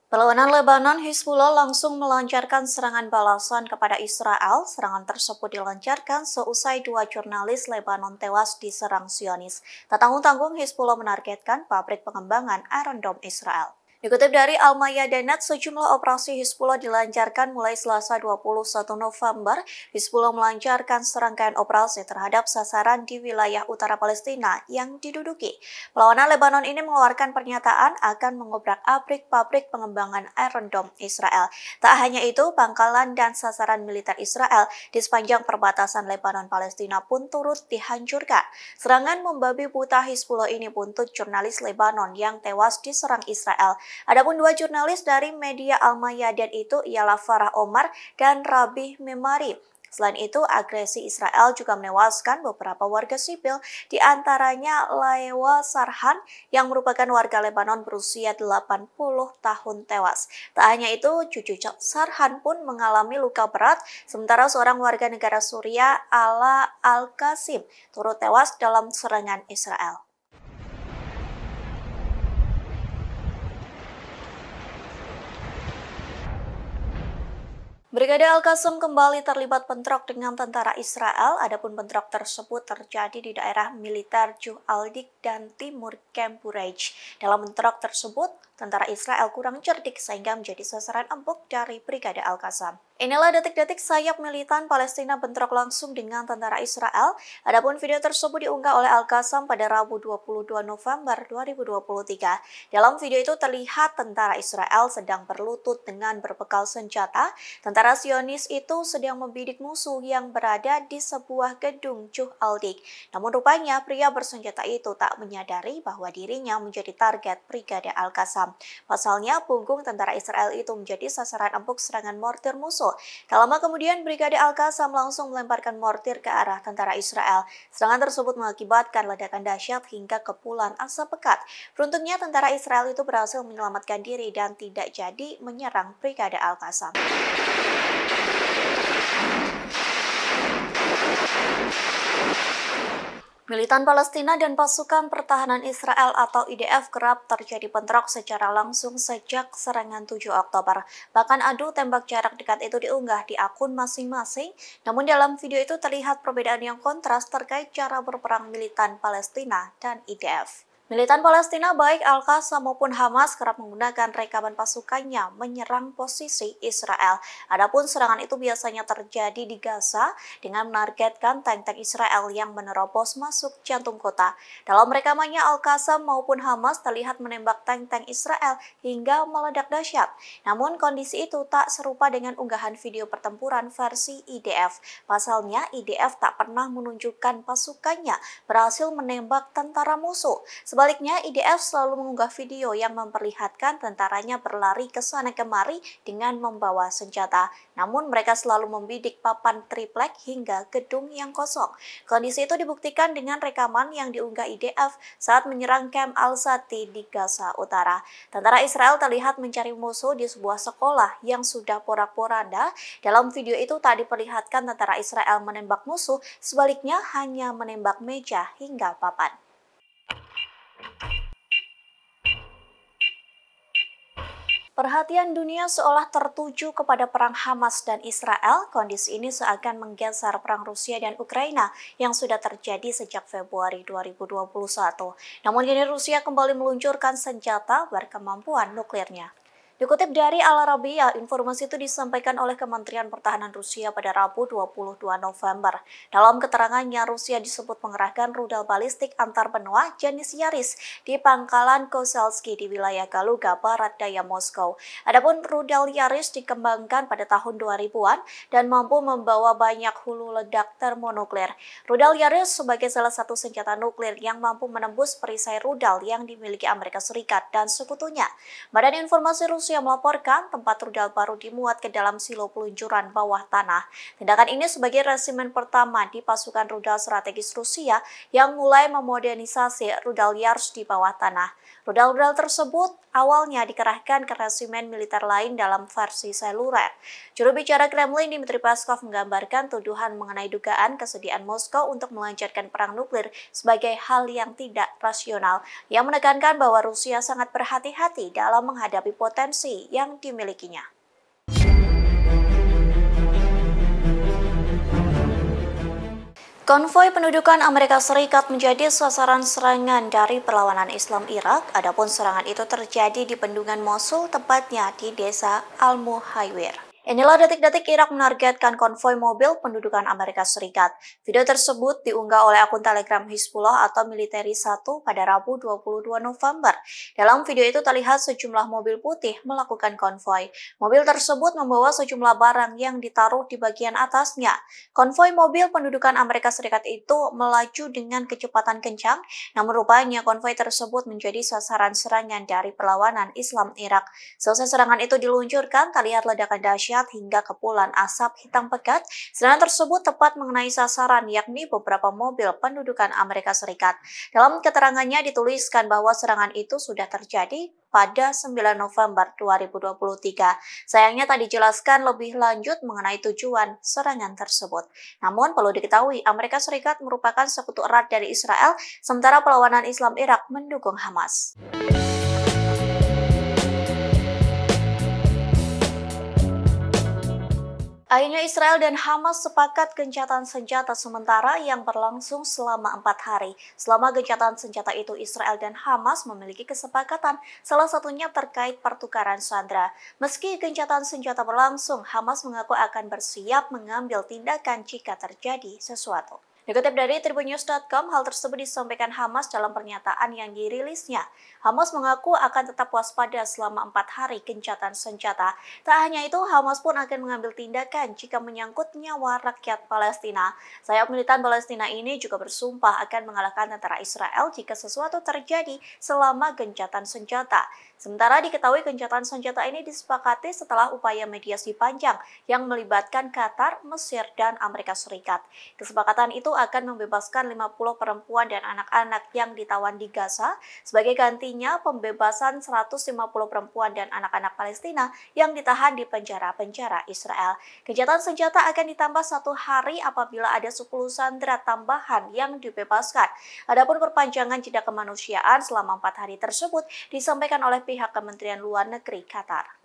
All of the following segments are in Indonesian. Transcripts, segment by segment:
Perlawanan Lebanon Hizbullah langsung melancarkan serangan balasan kepada Israel. Serangan tersebut dilancarkan seusai dua jurnalis Lebanon tewas diserang Zionis. Tak tanggung-tanggung, Hizbullah menargetkan pabrik pengembangan Iron Dome Israel. Dikutip dari Al-Mayadinat, sejumlah operasi Hizbullah dilancarkan mulai Selasa 21 November. Hizbullah melancarkan serangkaian operasi terhadap sasaran di wilayah utara Palestina yang diduduki. Perlawanan Lebanon ini mengeluarkan pernyataan akan mengobrak abrik pabrik pengembangan Iron Dome Israel. Tak hanya itu, pangkalan dan sasaran militer Israel di sepanjang perbatasan Lebanon-Palestina pun turut dihancurkan. Serangan membabi buta Hizbullah ini buntut jurnalis Lebanon yang tewas diserang Israel. Adapun dua jurnalis dari media Al-Mayadin itu ialah Farah Omar dan Rabih Memari. Selain itu, agresi Israel juga menewaskan beberapa warga sipil, di antaranya Laewa Sarhan yang merupakan warga Lebanon berusia 80 tahun tewas. Tak hanya itu, cucu Sarhan pun mengalami luka berat, sementara seorang warga negara Suriah, Ala Al-Qasim, turut tewas dalam serangan Israel. Brigade Al-Qassam kembali terlibat bentrok dengan tentara Israel. Adapun bentrok tersebut terjadi di daerah militer Juh Al-Dik dan timur Camp Bureij. Dalam bentrok tersebut, tentara Israel kurang cerdik sehingga menjadi sasaran empuk dari Brigade Al-Qassam. Inilah detik-detik sayap militan Palestina bentrok langsung dengan tentara Israel. Adapun video tersebut diunggah oleh Al-Qassam pada Rabu 22 November 2023. Dalam video itu terlihat tentara Israel sedang berlutut dengan berbekal senjata. Tentara Zionis itu sedang membidik musuh yang berada di sebuah gedung Juh Al-Dik. Namun rupanya pria bersenjata itu tak menyadari bahwa dirinya menjadi target Brigade Al-Qassam. Pasalnya, punggung tentara Israel itu menjadi sasaran empuk serangan mortir musuh. Tak lama kemudian, Brigade Al-Qassam langsung melemparkan mortir ke arah tentara Israel. Serangan tersebut mengakibatkan ledakan dahsyat hingga kepulan asap pekat. Beruntungnya, tentara Israel itu berhasil menyelamatkan diri dan tidak jadi menyerang Brigade Al-Qassam. Militan Palestina dan pasukan pertahanan Israel atau IDF kerap terjadi bentrok secara langsung sejak serangan 7 Oktober. Bahkan adu tembak jarak dekat itu diunggah di akun masing-masing, namun dalam video itu terlihat perbedaan yang kontras terkait cara berperang militan Palestina dan IDF. Militan Palestina baik Al-Qassam maupun Hamas kerap menggunakan rekaman pasukannya menyerang posisi Israel. Adapun serangan itu biasanya terjadi di Gaza dengan menargetkan tank-tank Israel yang menerobos masuk jantung kota. Dalam rekamannya, Al-Qassam maupun Hamas terlihat menembak tank-tank Israel hingga meledak dahsyat. Namun kondisi itu tak serupa dengan unggahan video pertempuran versi IDF. Pasalnya, IDF tak pernah menunjukkan pasukannya berhasil menembak tentara musuh. Sebaliknya, IDF selalu mengunggah video yang memperlihatkan tentaranya berlari ke sana kemari dengan membawa senjata. Namun mereka selalu membidik papan triplek hingga gedung yang kosong. Kondisi itu dibuktikan dengan rekaman yang diunggah IDF saat menyerang Camp Al-Zati di Gaza Utara. Tentara Israel terlihat mencari musuh di sebuah sekolah yang sudah porak-poranda. Dalam video itu tak diperlihatkan tentara Israel menembak musuh, sebaliknya hanya menembak meja hingga papan. Perhatian dunia seolah tertuju kepada perang Hamas dan Israel. Kondisi ini seakan menggeser perang Rusia dan Ukraina yang sudah terjadi sejak Februari 2021. Namun kini Rusia kembali meluncurkan senjata berkemampuan nuklirnya. Dikutip dari Al-Arabiya, informasi itu disampaikan oleh Kementerian Pertahanan Rusia pada Rabu 22 November. Dalam keterangannya, Rusia disebut mengerahkan rudal balistik antar benua jenis Yaris di pangkalan Kozelski di wilayah Kaluga, barat daya Moskow. Adapun rudal Yaris dikembangkan pada tahun 2000-an dan mampu membawa banyak hulu ledak termonuklir. Rudal Yaris sebagai salah satu senjata nuklir yang mampu menembus perisai rudal yang dimiliki Amerika Serikat dan sekutunya. Badan Informasi Rusia melaporkan tempat rudal baru dimuat ke dalam silo peluncuran bawah tanah. Tindakan ini sebagai resimen pertama di pasukan rudal strategis Rusia yang mulai memodernisasi rudal Yars di bawah tanah. Rudal-rudal tersebut awalnya dikerahkan ke resimen militer lain dalam versi seluler. Juru bicara Kremlin Dmitry Peskov menggambarkan tuduhan mengenai dugaan kesediaan Moskow untuk melancarkan perang nuklir sebagai hal yang tidak rasional, yang menekankan bahwa Rusia sangat berhati-hati dalam menghadapi potensi amunisi yang dimilikinya. Konvoi pendudukan Amerika Serikat menjadi sasaran serangan dari perlawanan Islam Irak. Adapun serangan itu terjadi di bendungan Mosul, tepatnya di desa Al-Muhaiwir. Inilah detik-detik Irak menargetkan konvoi mobil pendudukan Amerika Serikat. Video tersebut diunggah oleh akun Telegram Hizbullah atau Military 1 pada Rabu 22 November. Dalam video itu terlihat sejumlah mobil putih melakukan konvoi. Mobil tersebut membawa sejumlah barang yang ditaruh di bagian atasnya. Konvoi mobil pendudukan Amerika Serikat itu melaju dengan kecepatan kencang, namun rupanya konvoi tersebut menjadi sasaran serangan dari perlawanan Islam Irak. Selesai serangan itu diluncurkan, terlihat ledakan dahsyat hingga kepulan asap hitam pekat. Serangan tersebut tepat mengenai sasaran, yakni beberapa mobil pendudukan Amerika Serikat. Dalam keterangannya dituliskan bahwa serangan itu sudah terjadi pada 9 November 2023. Sayangnya tak dijelaskan lebih lanjut mengenai tujuan serangan tersebut. Namun perlu diketahui, Amerika Serikat merupakan sekutu erat dari Israel, sementara perlawanan Islam Irak mendukung Hamas. Akhirnya Israel dan Hamas sepakat gencatan senjata sementara yang berlangsung selama 4 hari. Selama gencatan senjata itu, Israel dan Hamas memiliki kesepakatan, salah satunya terkait pertukaran sandera. Meski gencatan senjata berlangsung, Hamas mengaku akan bersiap mengambil tindakan jika terjadi sesuatu. Dikutip dari tribunnews.com, hal tersebut disampaikan Hamas dalam pernyataan yang dirilisnya. Hamas mengaku akan tetap waspada selama 4 hari gencatan senjata. Tak hanya itu, Hamas pun akan mengambil tindakan jika menyangkut nyawa rakyat Palestina. Sayap militan Palestina ini juga bersumpah akan mengalahkan tentara Israel jika sesuatu terjadi selama gencatan senjata. Sementara diketahui gencatan senjata ini disepakati setelah upaya mediasi panjang yang melibatkan Qatar, Mesir, dan Amerika Serikat. Kesepakatan itu akan membebaskan 50 perempuan dan anak-anak yang ditawan di Gaza. Sebagai gantinya, pembebasan 150 perempuan dan anak-anak Palestina yang ditahan di penjara-penjara Israel. Gencatan senjata akan ditambah 1 hari apabila ada 10 sandera tambahan yang dibebaskan. Adapun perpanjangan jeda kemanusiaan selama 4 hari tersebut disampaikan oleh pihak Kementerian Luar Negeri Qatar.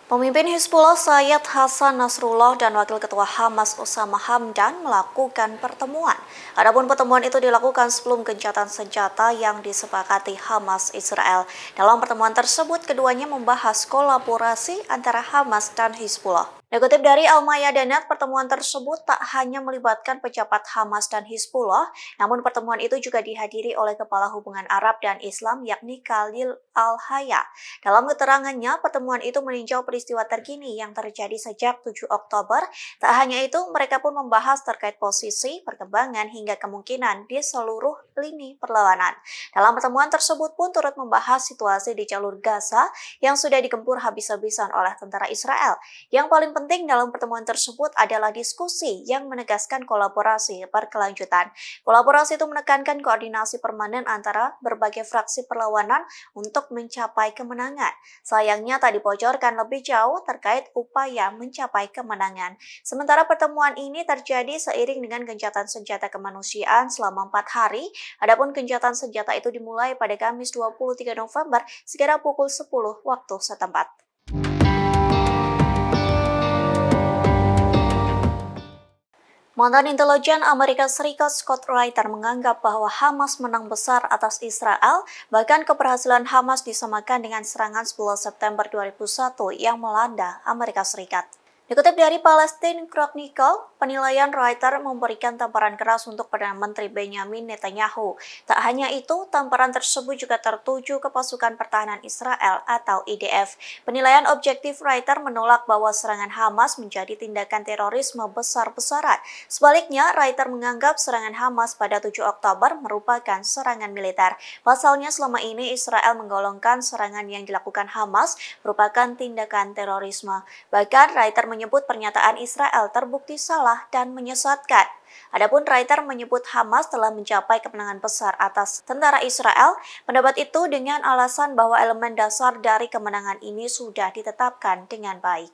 Pemimpin Hizbullah Sayyid Hasan Nasrullah dan Wakil Ketua Hamas Osama Hamdan melakukan pertemuan. Adapun pertemuan itu dilakukan sebelum gencatan senjata yang disepakati Hamas Israel. Dalam pertemuan tersebut, keduanya membahas kolaborasi antara Hamas dan Hizbullah. Dikutip dari Al-Mayadinat, pertemuan tersebut tak hanya melibatkan pejabat Hamas dan Hizbullah, namun pertemuan itu juga dihadiri oleh Kepala Hubungan Arab dan Islam yakni Khalil Al-Hayya. Dalam keterangannya, pertemuan itu meninjau peristiwa terkini yang terjadi sejak 7 Oktober. Tak hanya itu, mereka pun membahas terkait posisi, perkembangan, hingga kemungkinan di seluruh lini perlawanan. Dalam pertemuan tersebut pun turut membahas situasi di jalur Gaza yang sudah digempur habis-habisan oleh tentara Israel. Yang paling penting dalam pertemuan tersebut adalah diskusi yang menegaskan kolaborasi berkelanjutan. Kolaborasi itu menekankan koordinasi permanen antara berbagai fraksi perlawanan untuk mencapai kemenangan. Sayangnya tak dibocorkan lebih jauh terkait upaya mencapai kemenangan. Sementara pertemuan ini terjadi seiring dengan gencatan senjata kemanusiaan selama 4 hari. Adapun gencatan senjata itu dimulai pada Kamis 23 November sekira pukul 10 waktu setempat. Mantan intelijen Amerika Serikat Scott Reiter menganggap bahwa Hamas menang besar atas Israel, bahkan keberhasilan Hamas disamakan dengan serangan 10 September 2001 yang melanda Amerika Serikat. Dikutip dari Palestine Chronicle, penilaian Reiter memberikan tamparan keras untuk Perdana Menteri Benjamin Netanyahu. Tak hanya itu, tamparan tersebut juga tertuju ke pasukan pertahanan Israel atau IDF. Penilaian objektif Reiter menolak bahwa serangan Hamas menjadi tindakan terorisme besar-besaran. Sebaliknya, Reiter menganggap serangan Hamas pada 7 Oktober merupakan serangan militer. Pasalnya, selama ini Israel menggolongkan serangan yang dilakukan Hamas merupakan tindakan terorisme. Bahkan, Reiter menyebut pernyataan Israel terbukti salah dan menyesatkan. Adapun Reiter menyebut Hamas telah mencapai kemenangan besar atas tentara Israel. Pendapat itu dengan alasan bahwa elemen dasar dari kemenangan ini sudah ditetapkan dengan baik.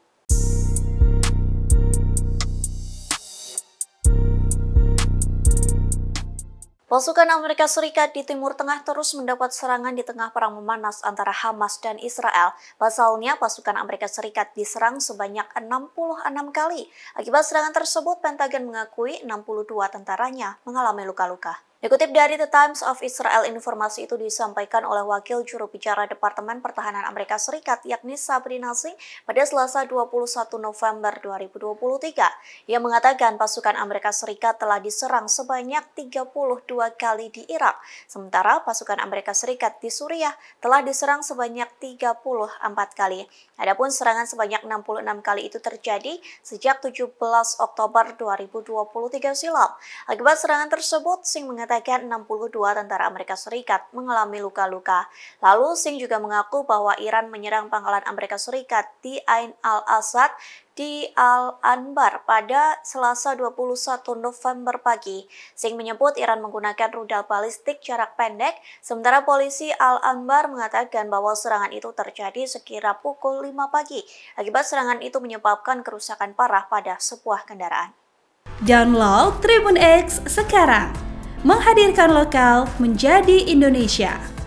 Pasukan Amerika Serikat di Timur Tengah terus mendapat serangan di tengah perang memanas antara Hamas dan Israel. Pasalnya, pasukan Amerika Serikat diserang sebanyak 66 kali. Akibat serangan tersebut, Pentagon mengakui 62 tentaranya mengalami luka-luka. Dikutip dari The Times of Israel, informasi itu disampaikan oleh Wakil Juru Bicara Departemen Pertahanan Amerika Serikat, yakni Sabrina Singh, pada Selasa 21 November 2023. Ia mengatakan pasukan Amerika Serikat telah diserang sebanyak 32 kali di Irak, sementara pasukan Amerika Serikat di Suriah telah diserang sebanyak 34 kali. Adapun serangan sebanyak 66 kali itu terjadi sejak 17 Oktober 2023 silam. Akibat serangan tersebut, Singh mengatakan 62 tentara Amerika Serikat mengalami luka-luka. Lalu Singh juga mengaku bahwa Iran menyerang pangkalan Amerika Serikat di Ain al-Asad di Al-Anbar pada Selasa 21 November pagi. Singh menyebut Iran menggunakan rudal balistik jarak pendek, sementara polisi Al-Anbar mengatakan bahwa serangan itu terjadi sekira pukul 5 pagi. Akibat serangan itu menyebabkan kerusakan parah pada sebuah kendaraan. Download Tribun X sekarang, menghadirkan lokal menjadi Indonesia.